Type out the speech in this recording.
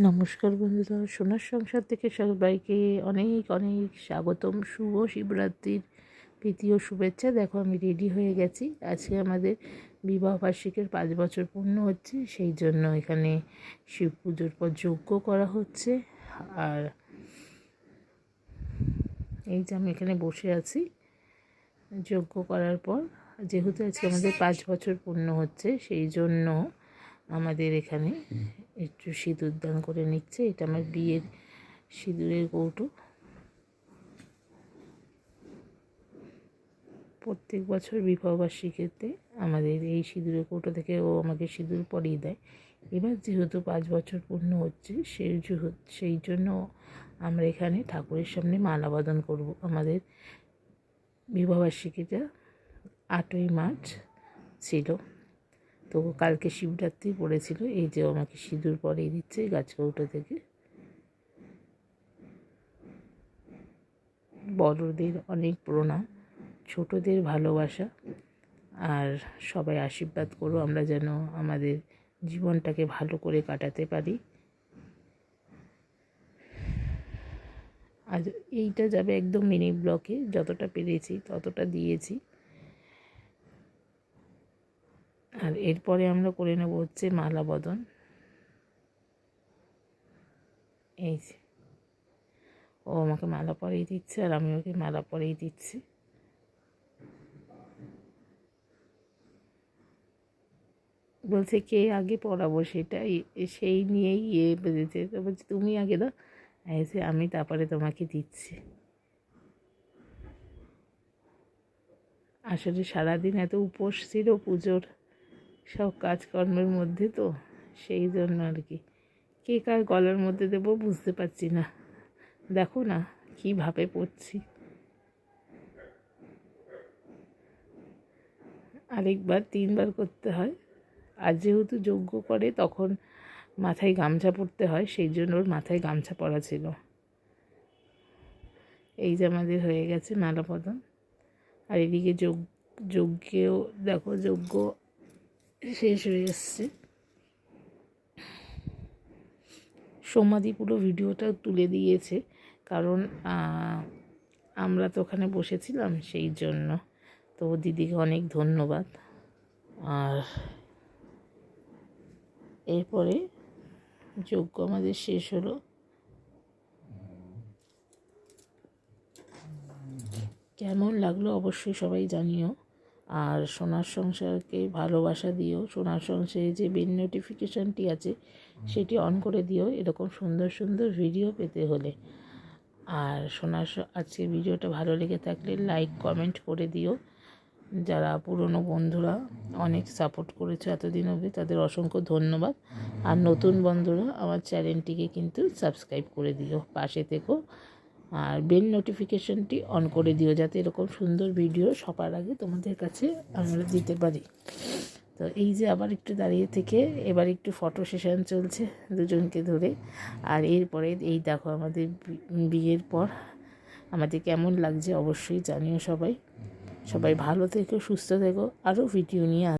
নমস্কার বন্ধুরা, সোনার সংসার থেকে সবাইকে অনেক অনেক স্বাগতম। শুভ শিবরাত্রির প্রীতি ও শুভেচ্ছা। দেখো, আমি রেডি হয়ে গেছি। আজকে আমাদের বিবাহ বার্ষিকের 5 বছর পূর্ণ হচ্ছে, সেই জন্য এখানে শিব পুজোর পর যজ্ঞ করা হচ্ছে। আর এই যে আমি এখানে বসে আছি যজ্ঞ করার পর, যেহেতু আজকে আমাদের 5 বছর পূর্ণ হচ্ছে, সেই জন্য আমাদের এখানে একটু সিঁদুর দান করে নিচ্ছে। এটা আমার বিয়ের সিঁদুরের কৌটো। প্রত্যেক বছর বিবাহবার্ষিকীতে আমাদের এই সিঁদুরের কৌটো থেকে ও আমাকে সিঁদুর পরিয়ে দেয়। এবার যেহেতু 5 বছর পূর্ণ হচ্ছে, সেই জন্য আমরা এখানে ঠাকুরের সামনে মালা বদন করব। আমাদের বিবাহবার্ষিকীটা 8ই মার্চ ছিল, তো কালকে শিবরাত্রি পড়েছিল। এই যে আমাকে সিঁদুর পরিয়ে দিচ্ছে গাছকৌটো থেকে। বড়দের অনেক প্রণাম, ছোটদের ভালোবাসা, আর সবাই আশীর্বাদ করো আমরা যেন আমাদের জীবনটাকে ভালো করে কাটাতে পারি। আজ এইটা যাবে একদম মিনি ব্লকে, যতটা পেরেছি ততটা দিয়েছি। আর এরপরে আমরা করে নেব হচ্ছে মালা বদন। এই যে ও আমাকে মালা পরিয়ে দিচ্ছে আর আমি ওকে মালা পরিয়ে দিচ্ছি। বলছে কে আগে পড়াবো, সেটাই সেই নিয়েই বেঁধেছে। তো বলছে তুমি আগে দাও, এসে আমি তারপরে তোমাকে দিচ্ছি। আসলে সারাদিন এত উপোস ছিল পুজোর সব কাজকর্মের মধ্যে, তো সেই জন্য আর কি কে কার গলার মধ্যে দেবো বুঝতে পারছি না। দেখো না কীভাবে পড়ছি। আরেকবার 3বার করতে হয়। আর যেহেতু যজ্ঞ করে তখন মাথায় গামছা পরতে হয়, সেই জন্য ওর মাথায় গামছা পরা ছিল। এই যে আমাদের হয়ে গেছে মালা বদন। আর এদিকে যজ্ঞেও দেখো, যজ্ঞ শেষ হয়ে এসছে। সমাধি পুরো ভিডিওটা তুলে দিয়েছে, কারণ আমরা তো ওখানে বসেছিলাম, সেই জন্য। তো দিদিকে অনেক ধন্যবাদ। আর এরপরে যজ্ঞ আমাদের শেষ হলো। কেমন লাগলো অবশ্যই সবাই জানিও। আর সোনার সংসারকে ভালোবাসা দিও। সোনার সংসারে যে বেল নোটিফিকেশানটি আছে সেটি অন করে দিও, এরকম সুন্দর সুন্দর ভিডিও পেতে হলে। আর আজকের ভিডিওটা ভালো লেগে থাকলে লাইক কমেন্ট করে দিও। যারা পুরনো বন্ধুরা অনেক সাপোর্ট করেছে এতদিন অবধি, তাদের অসংখ্য ধন্যবাদ। আর নতুন বন্ধুরা আমার চ্যানেলটিকে কিন্তু সাবস্ক্রাইব করে দিও, পাশে থেকো। আর বেল নোটিফিকেশানটি অন করে দিও, যাতে এরকম সুন্দর ভিডিও সবার আগে তোমাদের কাছে আমরা দিতে পারি। তো এই যে আবার একটু দাঁড়িয়ে থেকে এবার একটু ফটো সেশন চলছে দুজনকে ধরে। আর এরপরে এই দেখো আমাদের বিয়ের পর আমাদের কেমন লাগছে অবশ্যই জানিও সবাই। সবাই ভালো থেকো, সুস্থ থেকো। আরও ভিডিও নিয়ে